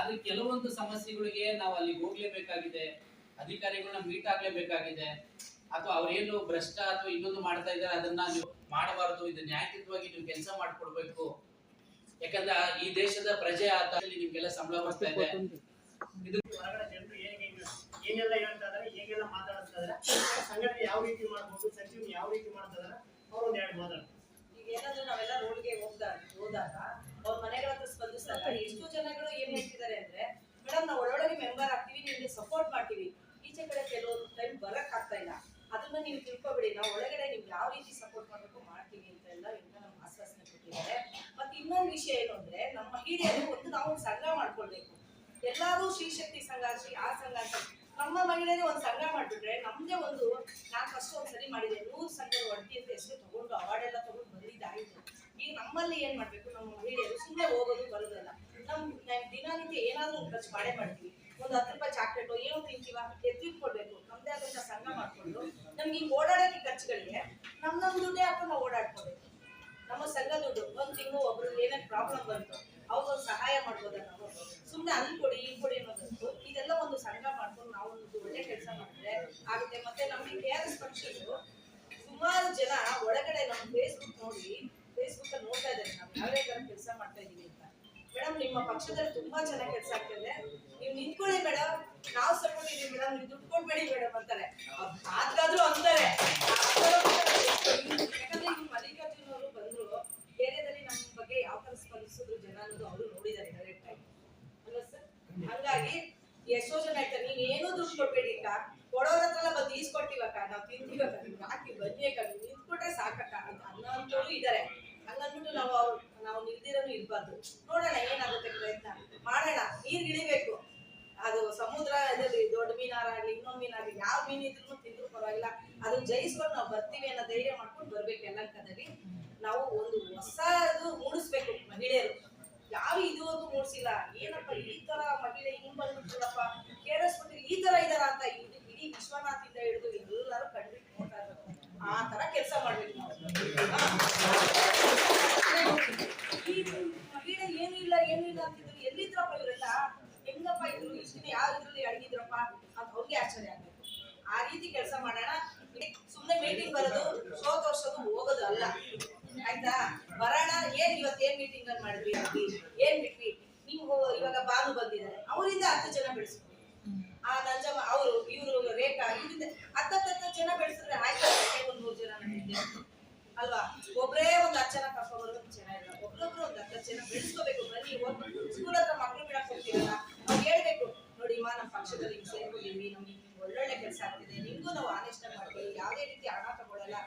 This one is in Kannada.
ಆದ್ರೆ ಕೆಲವೊಂದು ಸಮಸ್ಯೆಗಳಿಗೆ ನಾವು ಅಲ್ಲಿಗೆ ಹೋಗ್ಲೇಬೇಕಾಗಿದೆ, ಅಧಿಕಾರಿಗಳನ್ನ ಮೀಟ್ ಆಗ್ಲೇಬೇಕಾಗಿದೆ, ಅಥವಾ ಅವ್ರೇನು ಭ್ರಷ್ಟ ಅಥವಾ ಇನ್ನೊಂದು ಮಾಡ್ತಾ ಇದ್ದಾರೆ ಅದನ್ನ ನೀವು ಮಾಡಬಾರದು, ಇದು ನ್ಯಾಯಯುತವಾಗಿ ನೀವು ಕೆಲಸ ಮಾಡ್ಕೊಡ್ಬೇಕು. ಯಾಕಂದ್ರೆ ಈ ದೇಶದ ಪ್ರಜೆ ಆತ ನಿಮ್ಗೆಲ್ಲ ಸಂಬಳ ಬರ್ತಾ ಇದೆ. ಇದು ಹೊರಗಡೆ ಜನರು ಏನೆಲ್ಲ ಹೇಳ್ತಾ ಇದಾರೆ, ಹೇಗೆಲ್ಲ ಮಾತಾಡ್ತಾ ಇದಾರೆ, ಸಂಘಟನೆ ಯಾವ ರೀತಿ ಮಾಡ್ಬೋದು, ಸಚಿವರು ಯಾವ ರೀತಿ ಮಾಡ್ತಾ ಇದಾರೆ, ಅವ್ರು ಒಂದ್ ಎರಡು ಮಾತಾಡ್ತಾರೆ. ಈಗ ಏನಾದ್ರೂ ನಾವೆಲ್ಲ ರೋಡ್ಗೆ ಹೋದಾಗ ಅವ್ರ ಮನೆಗಳ ಹತ್ರ ಸ್ಪಂದಿಸಿದಾಗ ಎಷ್ಟು ಜನಗಳು ಏನ್ ಹೇಳ್ತಿದ್ದಾರೆ ಅಂದ್ರೆ, ಮೇಡಮ್ ನಾವು ಒಳೊಳಗೆ ಮೆಂಬರ್ ಆಗ್ತೀವಿ, ನಿಮ್ಗೆ ಸಪೋರ್ಟ್ ಮಾಡ್ತೀವಿ, ಈಚೆ ಕಡೆ ಕೆಲವೊಂದು ಟೈಮ್ ಬರಕ್ ಆಗ್ತಾ ಇಲ್ಲ, ಅದನ್ನ ನೀವು ತಿಳ್ಕೊಬೇಡಿ, ನಾವು ಒಳಗಡೆ ನಿಮ್ಗೆ ಯಾವ ರೀತಿ ಸಪೋರ್ಟ್ ಮಾಡ್ಬೇಕು ಮಾಡ್ತೀವಿ ಅಂತ ಎಲ್ಲ ನಮ್ಗೆ ಆಶ್ವಾಸನೆ ಕೊಟ್ಟಿದ್ದಾರೆ. ಮತ್ತೆ ಇನ್ನೊಂದು ವಿಷಯ ಏನು ಅಂದ್ರೆ, ನಮ್ಮ ಹಿರಿಯರು ಒಂದು ನಾವು ಸಂಘ ಮಾಡ್ಕೊಳ್ಬೇಕು. ಎಲ್ಲಾರು ಶ್ರೀಶಕ್ತಿ ಸಂಘ ಆ ಸಂಘ ಅಂತ ನಮ್ಮ ಮಹಿಳೆಯರೇ ಒಂದು ಸಂಘ ಮಾಡ್ಬಿಟ್ರೆ ನಮ್ದೇ ಒಂದು, ನಾನು ಫಸ್ಟ್ ಒಂದ್ಸರಿ ಮಾಡಿದೆ 100 ಸಂಘದ ಒಡ್ಡಿ ಅಂತ ಹೆಸರು ತಗೊಂಡು ಅವಾರ್ಡ್ ಎಲ್ಲ ತಗೊಂಡು ಬಂದಿದ್ದಾಯ್ತು. ಈಗ ನಮ್ಮಲ್ಲಿ ಏನ್ ಮಾಡ್ಬೇಕು, ನಮ್ಮ ಮಹಿಳೆಯರು ಸುಮ್ಮನೆ ಹೋಗೋದು ಬರೋದಲ್ಲ, ನಮ್ ದಿನನಿತ್ಯ ಏನಾದ್ರೂ ಖರ್ಚು ಮಾಡೇ ಮಾಡ್ತೀವಿ. ಒಂದು 10 ರೂಪಾಯಿ ಚಾಕ್ಲೇಟು ಏನೋ ತಿಂತೀವ, ಎತ್ತಿಟ್ಕೊಡ್ಬೇಕು. ನಮ್ದೇ ಆದಂತ ಸಂಘ ಮಾಡ್ಕೊಂಡು ನಮ್ಗೆ ಈಗ ಓಡಾಡೋಕೆ ಖರ್ಚುಗಳಿಗೆ ನಮ್ ದುಡ್ಡೇ ಹಾಕೊಂಡು ನಾವು ಓಡಾಡ್ಕೋಬೇಕು. ನಮ್ಮ ಸಂಘ ದುಡ್ಡು ಒಂದ್ ತಿಂಗಳು ಒಬ್ರು ಏನೇ ಪ್ರಾಬ್ಲಮ್ ಬಂತು ಅವ್ರಿಗೊಂದು ಸಹಾಯ ಮಾಡ್ಬೋದ, ನಾವು ಸುಮ್ಮನೆ ಅಲ್ಲಿ ಕೊಡಿ ಇಲ್ಲಿ ಕೊಡಿ ಅನ್ನೋದು. ಇದೆಲ್ಲ ಒಂದು ಸಂಘ ಮಾಡ್ಕೊಂಡು ನಾವು ಒಂದು ಒಳ್ಳೆ ಕೆಲಸ ಮಾಡಿದ್ರೆ ಆಗುತ್ತೆ. ಮತ್ತೆ ನಮಗೆ KRS ಪಕ್ಷಗಳು ಸುಮಾರು ಜನ ಒಳಗಡೆ ನಮ್ಮ ಫೇಸ್ಬುಕ್ ಅಲ್ಲಿ ನೋಡ್ತಾ ಇದ್ದಾರೆ ನಾವು ಯಾವ್ಯಾವ ತರ ಕೆಲಸ ಮಾಡ್ತಾ ಇದೀವಿ ಅಂತ. ಮೇಡಮ್ ನಿಮ್ಮ ಪಕ್ಷದಲ್ಲಿ ತುಂಬಾ ಚೆನ್ನಾಗಿ ಕೆಲಸ ಆಗ್ತದೆ, ನೀವು ನಿಂತ್ಕೊಳ್ಳಿ ಮೇಡಮ್, ನಾವು ಸಪೋರ್ಟ್ ಇದೀವಿ ಮೇಡಮ್, ನೀವು ದುಡ್ಡು ಕೊಡ್ಬೇಡಿ ಮೇಡಮ್ ಅಂತಾರೆ. ಆದ್ರೂ ಅಂತಾರೆ. ಯಾಕಂದ್ರೆ ಇವ್ರು ಮಲ್ಲಿಕಾರ್ಜುನ್ ಅವರು ಬಂದ್ರು, ಏರಿಯಾದಲ್ಲಿ ನಮ್ಮ ಬಗ್ಗೆ ಯಾವ ತರ ಸ್ಪಂದಿಸಿದ್ರು ಜನ ಅನ್ನೋದು ಅವರು ನೋಡಿದ್ದಾರೆ ಡೈರೆಕ್ಟ್ ಆಗಿ ಅಲ್ವಾ ಸರ್. ಹಂಗಾಗಿ ಎಷ್ಟೋ ಜನ ಹೇಳ್ತಾರೆ, ನೀವ್ ಏನೂ ದುಡ್ಡು ಕೊಡ್ಬೇಡಿ ಅಕ್ಕ, ಕೊಡೋರ ಹತ್ರ ಬಂದು ಈಸ್ಕೊಟ್ಟಿವಕ್ಕ, ನಾವು ತಿಂತೀವಕ್ಕ, ನಿಮ್ಗೆ ಹಾಕಿ ಬನ್ನಿ ಅಕ್ಕ, ನೀವು ನಿಂತ್ಕೊಟ್ರೆ ಸಾಕಕ್ಕ ಅಂತ ಅನ್ನೋಂಥವ್ರು ಇದಾರೆ. ಹಂಗನ್ಬಿಟ್ಟು ನಾವು ನಿಲ್ದಿರೋನು ಇರ್ಬಾರ್ದು. ನೋಡೋಣ ಏನಾಗುತ್ತೆ, ಪ್ರಯತ್ನ ಮಾಡೋಣ. ನೀರ್ ಇಳಿಬೇಕು, ಅದು ಸಮುದ್ರ ಇದರಲ್ಲಿ ದೊಡ್ಡ ಮೀನಾರಾಗ್ಲಿ ಇನ್ನೊಂದು ಮೀನಾಗ್ಲಿ ಯಾವ ಮೀನ್ ಇದ್ರು ತಿಂದ್ರು ಪರವಾಗಿಲ್ಲ, ಅದನ್ನ ಜಯಿಸ್ಕೊಂಡು ನಾವು ಬರ್ತೀವಿ ಅನ್ನೋ ಧೈರ್ಯ ಮಾಡ್ಕೊಂಡು ಬರ್ಬೇಕು. ಯಲಹಂಕದಲ್ಲಿ ನಾವು ಒಂದು ಹೊಸದು ಮೂಡಿಸ್ಬೇಕು. ಮಹಿಳೆಯರು ಯಾವ ಇದುವರೆಗೂ ಮೂಡಿಸಿಲ್ಲ, ಏನಪ್ಪ ಈ ತರ ಮಹಿಳೆ ಹಿಂಗ್ ಬಂದ್ಬಿಟ್ರಪ್ಪ, KRS ಈ ತರ ಇದಾರ ಅಂತ ಇಡೀ ವಿಶ್ವನಾಥಿಂದ ಹಿಡಿದು ಎಲ್ಲರೂ ಕಂಡ್ಬಿಟ್ಟು ನೋಡ್ತಾ ಇರ್ಬೇಕು. ಆ ತರ ಕೆಲಸ ಮಾಡ್ಬೇಕು ನಾವು. ಈ ಮಹಿಳೆ ಏನು ಇಲ್ಲ ಅಂತಿದ್ರು, ಎಲ್ಲಿದ್ರಪ್ಪ ಇವರೆಲ್ಲ, ಹೆಂಗಪ್ಪ ಇದ್ರು, ಇಷ್ಟು ಯಾವ ಇದ್ರಲ್ಲಿ ಅಡಗಿದ್ರಪ್ಪ ಅಂತ ಅವ್ರಿಗೆ ಆಶ್ಚರ್ಯ ಆಗ್ಬೇಕು. ಆ ರೀತಿ ಕೆಲಸ ಮಾಡೋಣ. ಸುಮ್ನೆ ಮೀಟಿಂಗ್ ಬರೋದು, ಶೋ ತೋರ್ಸೋದು, ಹೋಗೋದು ಅಲ್ಲ, ಆಯ್ತಾ? ಬರೋಣ. ಇವತ್ತೇನ್ ಮೀಟಿಂಗ್ ಅಲ್ಲಿ ಮಾಡಿದ್ವಿ, ಏನ್ ಬಿಟ್ವಿ, ನೀವು ಇವಾಗ ಬಾನು ಬಂದಿದ್ದಾರೆ, ಅವರಿಂದ 10 ಜನ ಬೆಳೆಸ್ಕೊಂಡು, ಆ ನಂಜಮ್ಮ ಅವರು ಇವರು ರೇಖಾ ಇವರಿಂದ 10 ಜನ ಬೆಳೆಸಿದ್ರೆ ಆಯ್ತಾ, ಒಂದು 3 ಜನ ನಡೀತೆ ಅಲ್ವಾ? ಒಬ್ಬರೇ ಒಂದು 10 ಜನ ಕರ್ಕೊಂಡ್ಬರೋದು ಚೆನ್ನಾಗಿಲ್ಲ, ಒಬ್ಬೊಬ್ರು ಒಂದು 10 ಜನ ಬೆಳೆಸ್ಕೋಬೇಕು. ಬನ್ನಿ, ಸ್ಕೂಲ್ ಹತ್ರ ಮಕ್ಳು ಬಿಡಕ್ ಹೋಗ್ತೀರಲ್ಲ, ನಾವು ಹೇಳ್ಬೇಕು, ನೋಡಿಮ್ಮ ನಮ್ಮ ಪಕ್ಷದಲ್ಲಿ ಸೇರ್ಕೊಂಡಿದ್ವಿ, ನಮ್ಗೆ ಒಳ್ಳೊಳ್ಳೆ ಕೆಲಸ ಆಗ್ತಿದೆ, ನಿಮ್ಗೂ ನಾವು ಆನೆಸ್ಟ್ ಮಾಡ್ತೀವಿ, ಯಾವುದೇ ರೀತಿ ಹಣ ತಗೊಳ್ಳಲ್ಲ,